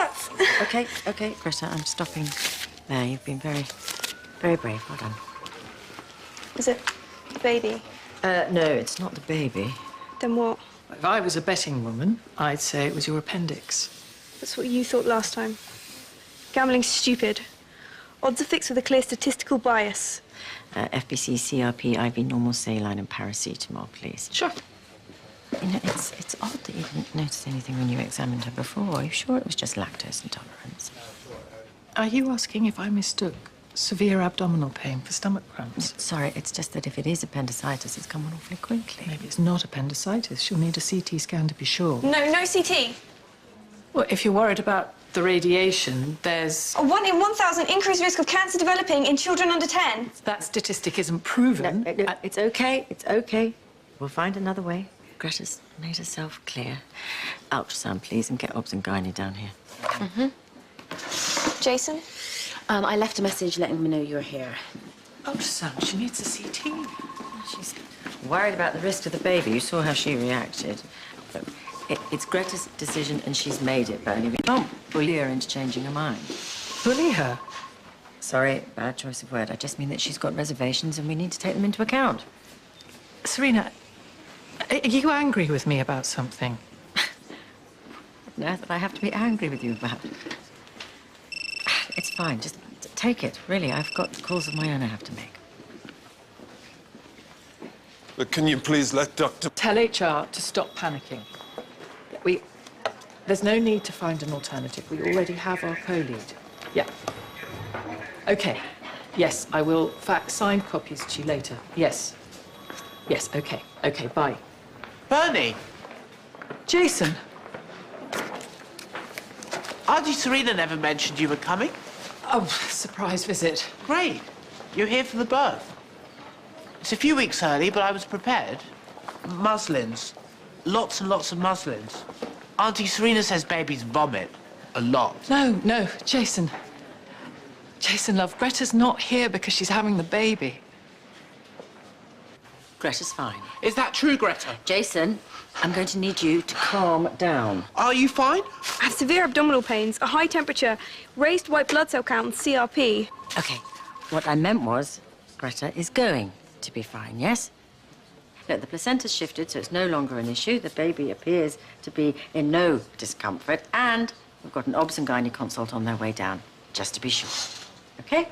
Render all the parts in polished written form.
Congrats. Okay, Greta, I'm stopping there. You've been very, very brave. Well done. Is it the baby? No, it's not the baby. Then what? If I was a betting woman, I'd say it was your appendix. That's what you thought last time. Gambling's stupid. Odds are fixed with a clear statistical bias. FBC, CRP, IV, normal saline, and paracetamol, please. Sure. You know, it's odd that you didn't notice anything when you examined her before. Are you sure it was just lactose intolerance? Are you asking if I mistook severe abdominal pain for stomach cramps? Sorry, it's just that if it is appendicitis, it's come on awfully quickly. Maybe it's not appendicitis. She'll need a CT scan to be sure. No CT. Well, if you're worried about the radiation, there's... A 1 in 1,000 increased risk of cancer developing in children under 10. That statistic isn't proven. No, it's okay. We'll find another way. Greta's made herself clear. Ultrasound, please, and get Obs and Gynae down here. Jason? I left a message letting them know you're here. Ultrasound, she needs a CT. She's worried about the risk to the baby. You saw how she reacted. Look, it's Greta's decision, and she's made it, Bernie. We can't bully her into changing her mind. Bully her? Sorry, bad choice of word. I just mean that she's got reservations, and we need to take them into account. Serena, are you angry with me about something? Now that I have to be angry with you about it. It's fine. Just take it, really. I've got calls of my own I have to make. But can you please let Dr. Tell HR to stop panicking. There's no need to find an alternative. We already have our co-lead. Yeah. Okay. Yes, I will fax signed copies to you later. Yes. Yes, okay. Okay, bye. Bernie! Jason! Auntie Serena never mentioned you were coming. Oh, surprise visit. Great. You're here for the birth. It's a few weeks early, but I was prepared. Muslins. Lots and lots of muslins. Auntie Serena says babies vomit. A lot. No, Jason. Jason, love, Greta's not here because she's having the baby. Greta's fine. Is that true, Greta? Jason, I'm going to need you to calm down. Are you fine? I have severe abdominal pains, a high temperature, raised white blood cell count, and CRP. Okay, what I meant was Greta is going to be fine, yes? Look, the placenta's shifted, so it's no longer an issue. The baby appears to be in no discomfort, and we've got an Obs and Gynae consult on their way down, just to be sure. Okay?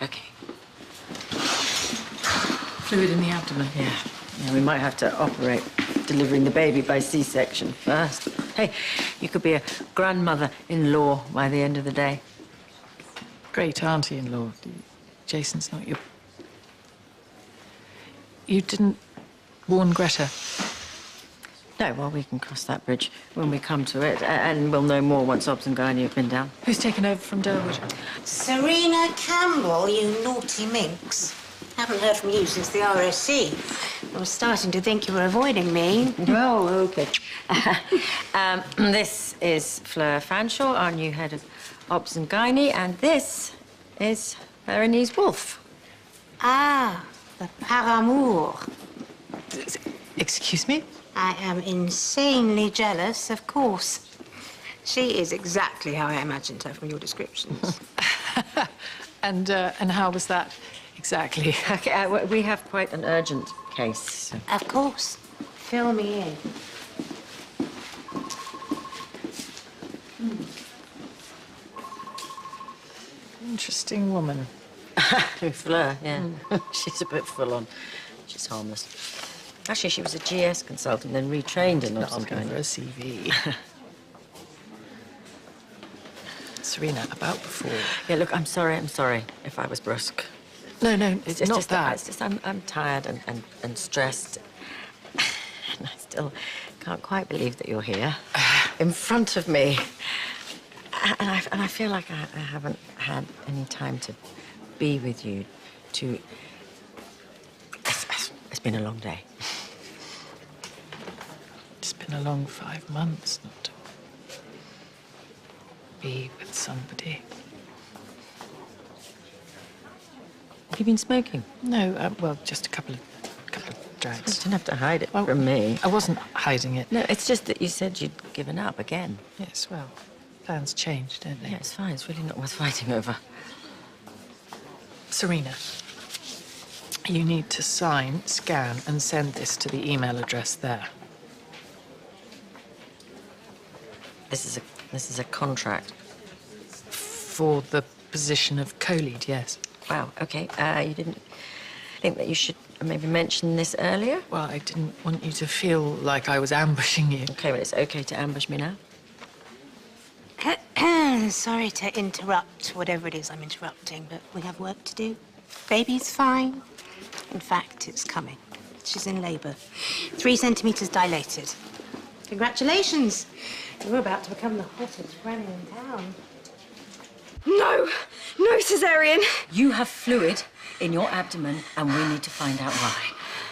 Okay. Fluid in the abdomen. Yeah, we might have to operate delivering the baby by C-section first. Hey, you could be a grandmother-in-law by the end of the day. Great auntie-in-law. Jason's not your... You didn't warn Greta? No, well, we can cross that bridge when we come to it, and we'll know more once Obs and Gynae have been down. Who's taken over from Durwood? Serena Campbell, you naughty minx. Haven't heard from you since the RSC. I was starting to think you were avoiding me. Oh, OK. This is Fleur Fanshawe, our new head of Obs and Gynae, and this is Bernie Wolfe. Ah, the paramour. Excuse me? I am insanely jealous, of course. She is exactly how I imagined her from your descriptions. And how was that exactly? Okay, we have quite an urgent case. So. Of course. Fill me in. Interesting woman. Fleur, yeah. She's a bit full on. She's harmless. Actually, she was a GS consultant, then retrained in Obs and Asking for a Gynae. CV. Serena, about before. Yeah, look, I'm sorry if I was brusque. No, it's not just that. It's just I'm tired and stressed. And I still can't quite believe that you're here in front of me. And I feel like I haven't had any time to be with you, It's been a long day. It's been a long 5 months not to be with somebody. Have you been smoking? No, well, just a couple of drags. You don't have to hide it from me. I wasn't hiding it. No, it's just that you said you'd given up again. Yes, well, plans change, don't they? Yeah, it's fine. It's really not worth fighting over. Serena, you need to sign, scan, and send this to the email address there. This is a contract. For the position of co-lead, yes. Wow, okay. You didn't think that you should maybe mention this earlier? Well, I didn't want you to feel like I was ambushing you. Okay, well, it's okay to ambush me now. Sorry to interrupt whatever it is I'm interrupting, but we have work to do. Baby's fine. In fact, it's coming. She's in labour. 3 centimetres dilated. Congratulations. You're about to become the hottest granny in town. No! No cesarean! You have fluid in your abdomen, and we need to find out why.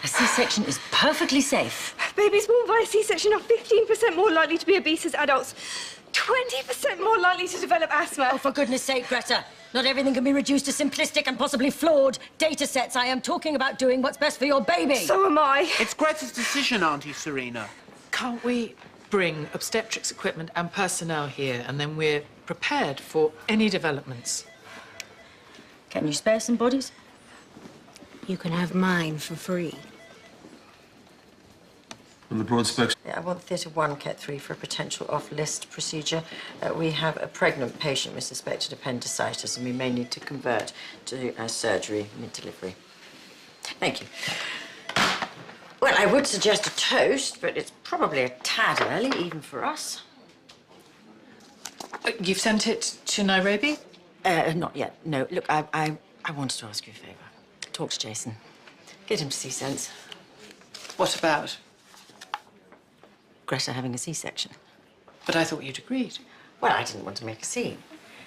A C-section is perfectly safe. Babies born by a C-section are 15% more likely to be obese as adults, 20% more likely to develop asthma. Oh, for goodness sake, Greta. Not everything can be reduced to simplistic and possibly flawed data sets. I am talking about doing what's best for your baby. So am I. It's Greta's decision, Auntie Serena. Can't we bring obstetrics equipment and personnel here, and then we're prepared for any developments? Can you spare some bodies? You can have mine for free. And the broad spectrum. Yeah, I want Theatre 1, Ket 3 for a potential off-list procedure. We have a pregnant patient with suspected appendicitis, and we may need to convert to surgery mid-delivery. Thank you. Well, I would suggest a toast, but it's probably a tad early, even for us. You've sent it to Nairobi? Not yet, no. Look, I wanted to ask you a favour. Talk to Jason. Get him to see sense. What about? Greta having a C-section. But I thought you'd agreed. Well, I didn't want to make a scene.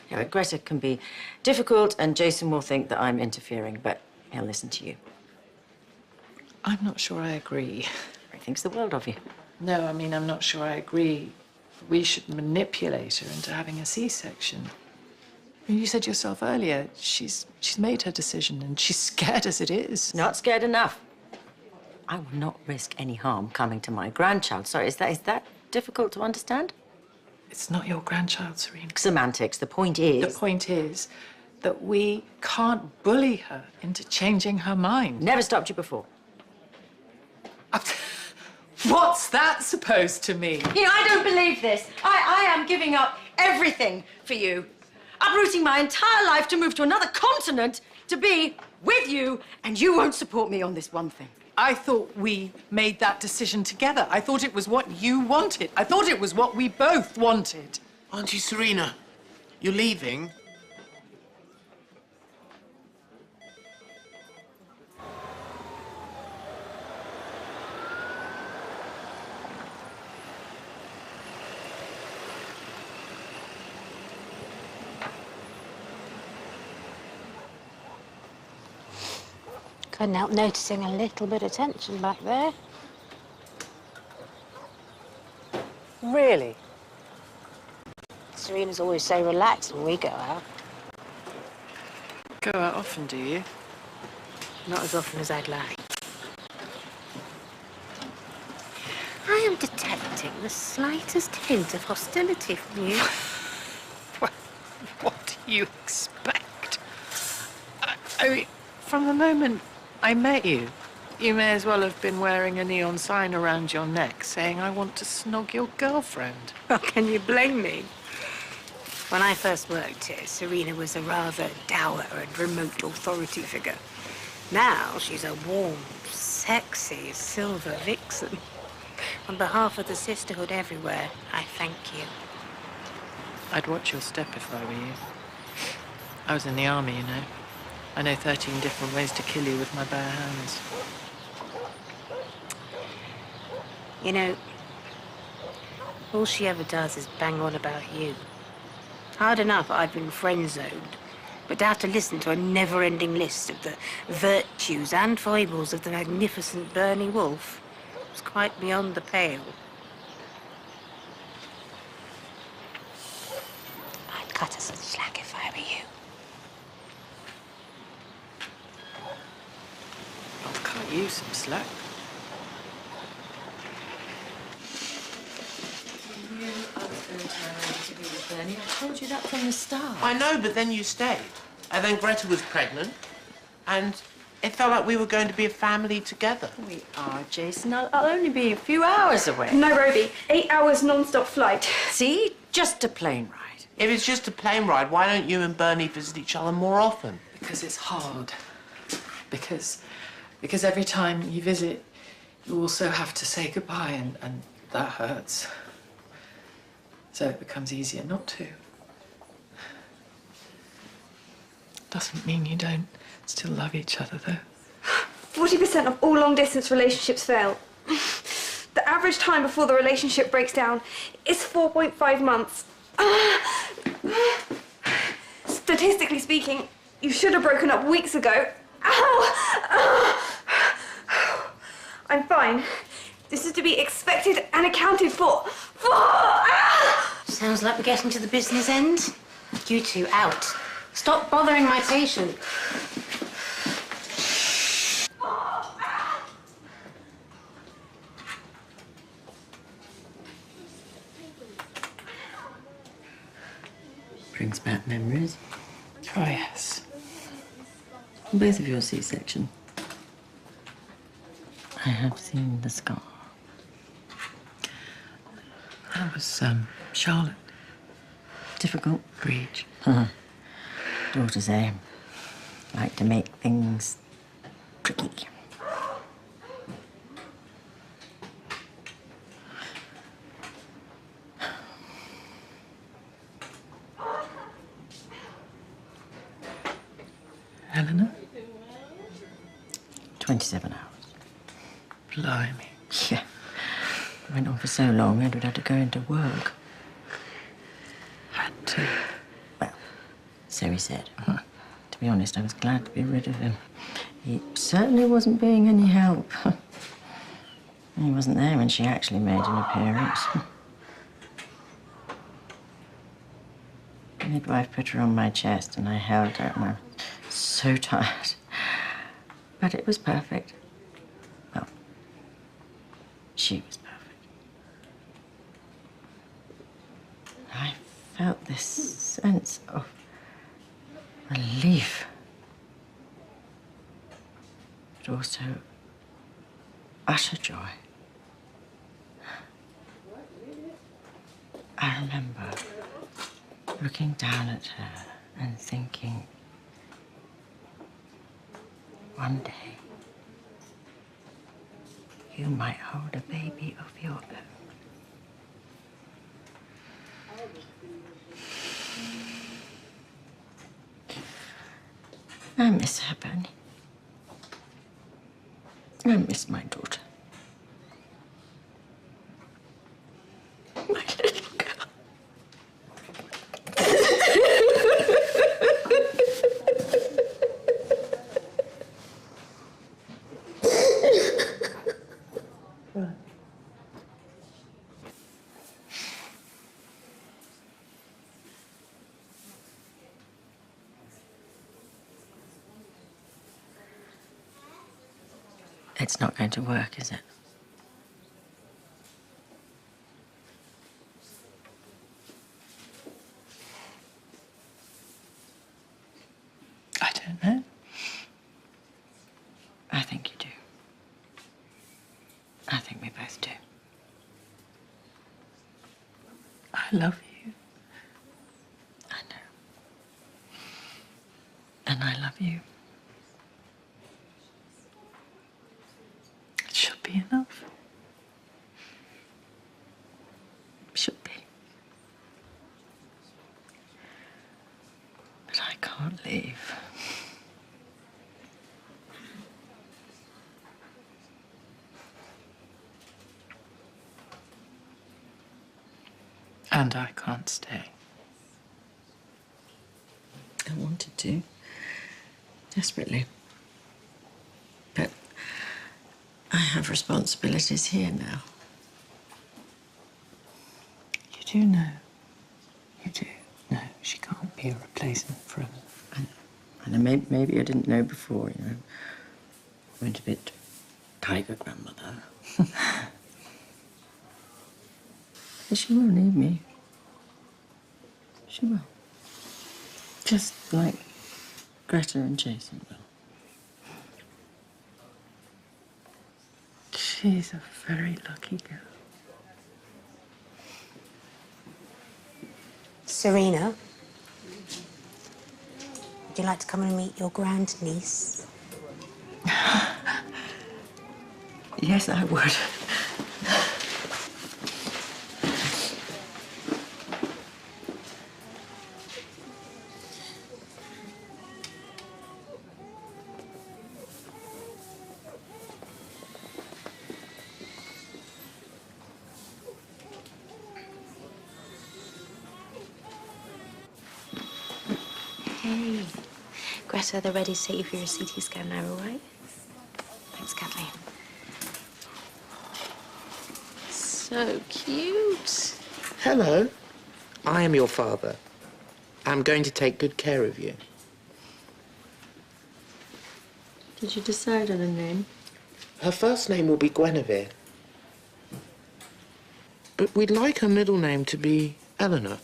You know, Greta can be difficult, and Jason will think that I'm interfering, but he'll listen to you. I'm not sure I agree. He thinks the world of you. No, I mean, I'm not sure I agree. We should manipulate her into having a C-section. I mean, you said yourself earlier, she's made her decision, and she's scared as it is. Not scared enough. I will not risk any harm coming to my grandchild. Sorry, is that difficult to understand? It's not your grandchild, Serena. Semantics. The point is... The point is that we can't bully her into changing her mind. Never stopped you before. What's that supposed to mean? You know, I don't believe this. I am giving up everything for you. Uprooting my entire life to move to another continent to be with you, and you won't support me on this one thing. I thought we made that decision together. I thought it was what you wanted. I thought it was what we both wanted. Auntie Serena, you're leaving? Couldn't help noticing a little bit of tension back there. Really? Serena's always so relaxed when we go out. Go out often, do you? Not as often as I'd like. I am detecting the slightest hint of hostility from you. Well, what do you expect? I mean, from the moment I met you, you may as well have been wearing a neon sign around your neck saying, "I want to snog your girlfriend." Well, can you blame me? When I first worked here, Serena was a rather dour and remote authority figure. Now she's a warm, sexy silver vixen. On behalf of the sisterhood everywhere, I thank you. I'd watch your step if I were you. I was in the army, you know. I know 13 different ways to kill you with my bare hands. You know, all she ever does is bang on about you. Hard enough I've been friend-zoned, but to have to listen to a never-ending list of the virtues and foibles of the magnificent Bernie Wolfe was quite beyond the pale. I'd cut her some slack if I were you. I'll cut you some slack. I was going to be with Lenny. I told you that from the start. I know, but then you stayed. And then Greta was pregnant. And it felt like we were going to be a family together. We are, Jason. I'll only be a few hours away. Nairobi, 8 hours non-stop flight. See? Just a plane ride. If it's just a plane ride, why don't you and Bernie visit each other more often? Because it's hard. Because every time you visit, you also have to say goodbye, and that hurts. So it becomes easier not to. Doesn't mean you don't still love each other, though. 40% of all long-distance relationships fail. The average time before the relationship breaks down is 4.5 months. Statistically speaking, you should have broken up weeks ago. Ow! I'm fine. This is to be expected and accounted for. Sounds like we're getting to the business end. You two, out. Stop bothering my patient. Brings back memories. Oh, yes. Both of your C-section. I have seen the scar. That was, Charlotte. Difficult. Breach. Daughters, like to make things tricky. Eleanor? 27 hours. Blimey. Yeah. It went on for so long, Edward had to go into work. Had to. Well, so he said. To be honest, I was glad to be rid of him. He certainly wasn't being any help. He wasn't there when she actually made an appearance. The midwife put her on my chest and I held her and I was so tired. But it was perfect. Well, she was perfect. I felt this sense of relief, but also utter joy. I remember looking down at her and thinking, one day, you might hold a baby of your own. I miss her, Bernie. I miss my daughter. My little girl. It's not going to work, is it? I don't know. I think you do. I think we both do. I love you. I know. And I love you. It should be enough. Should be. But I can't leave. And I can't stay. I wanted to. Desperately. But I have responsibilities here now. You do know. You do. No, she can't be a replacement for him. And maybe I didn't know before, you know. I went a bit tiger grandmother. But she will need me. She will. Just like Greta and Jason will. She's a very lucky girl. Serena, would you like to come and meet your grandniece? Yes, I would. Hey, Greta, they're ready to take you for your CT scan now, all right? Thanks, Kathleen. So cute. Hello. I am your father. I'm going to take good care of you. Did you decide on a name? Her first name will be Guinevere. But we'd like her middle name to be Eleanor.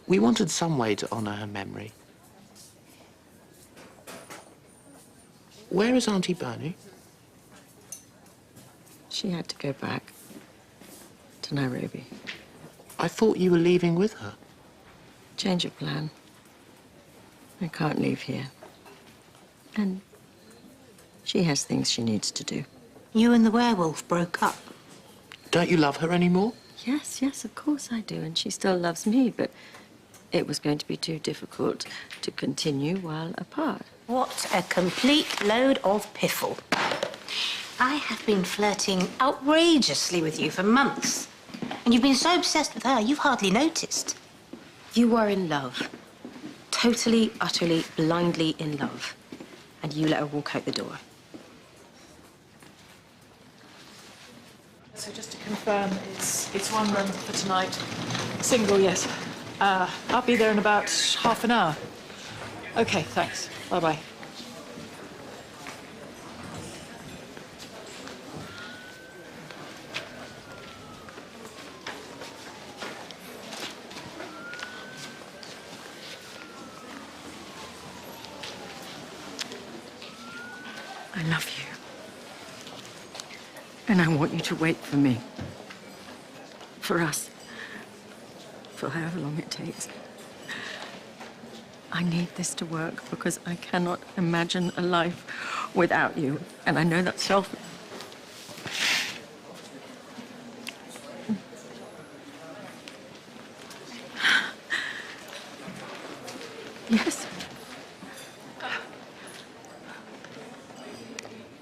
We wanted some way to honour her memory. Where is Auntie Bernie? She had to go back to Nairobi. I thought you were leaving with her. Change of plan. I can't leave here. And she has things she needs to do. You and the werewolf broke up. Don't you love her anymore? Yes, yes, of course I do. And she still loves me, but it was going to be too difficult to continue while apart. What a complete load of piffle. I have been flirting outrageously with you for months. And you've been so obsessed with her, you've hardly noticed. You were in love. Totally, utterly, blindly in love. And you let her walk out the door. So just to confirm, it's one room for tonight. Single, yes. I'll be there in about half an hour. Okay, thanks. Bye-bye. I love you. And I want you to wait for me. For us. For however long it takes. I need this to work because I cannot imagine a life without you. And I know that's selfish. Yes.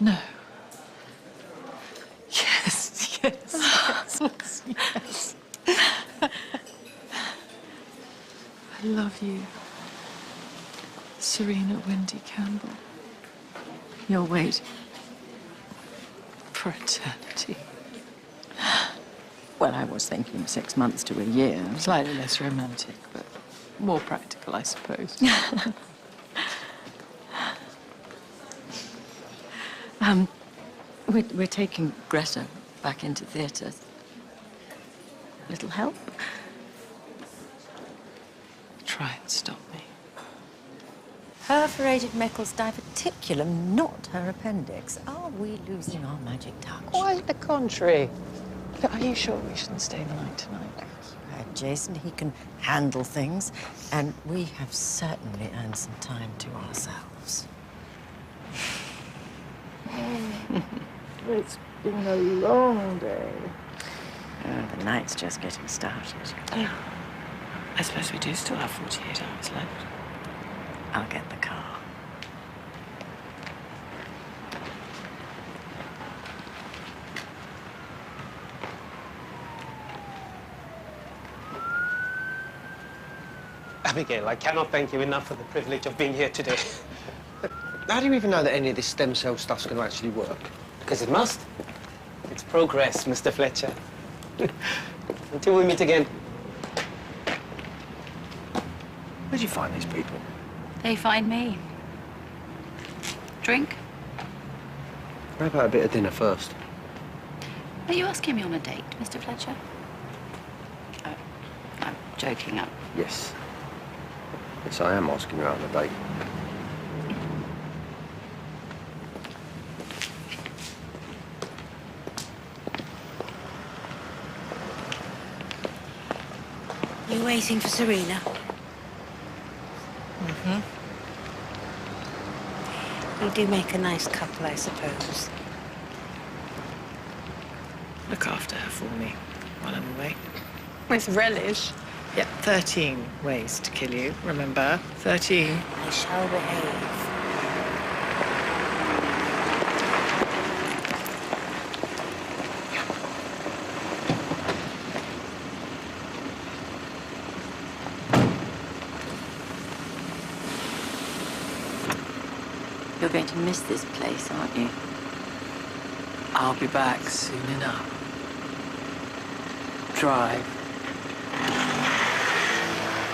No. Yes, yes, yes, yes. I love you. Serena Campbell. You'll wait. For eternity. Well, I was thinking 6 months to a year. Slightly less romantic, but more practical, I suppose. We're taking Greta back into theatre. Little help? Try and stop me. Perforated Meckel's diverticulum, not her appendix. Are we losing our magic touch? Quite the contrary. But are you sure we shouldn't stay the night tonight? Jason, he can handle things, and we have certainly earned some time to ourselves. It's been a long day. The night's just getting started. I suppose we do still have 48 hours left. I'll get the car. Abigail, I cannot thank you enough for the privilege of being here today. How do you even know that any of this stem cell stuff's going to actually work? Because it must. It's progress, Mr. Fletcher. Until we meet again. Where'd you find these people? They find me. Drink? How about a bit of dinner first? Are you asking me on a date, Mr. Fletcher? Oh, I'm joking up. Yes. Yes, I am asking you out on a date. You waiting for Serena? You do make a nice couple, I suppose. Look after her for me while I'm away. With relish. Yeah, 13 ways to kill you, remember? 13. I shall behave. You're going to miss this place, aren't you? I'll be back soon enough. Drive.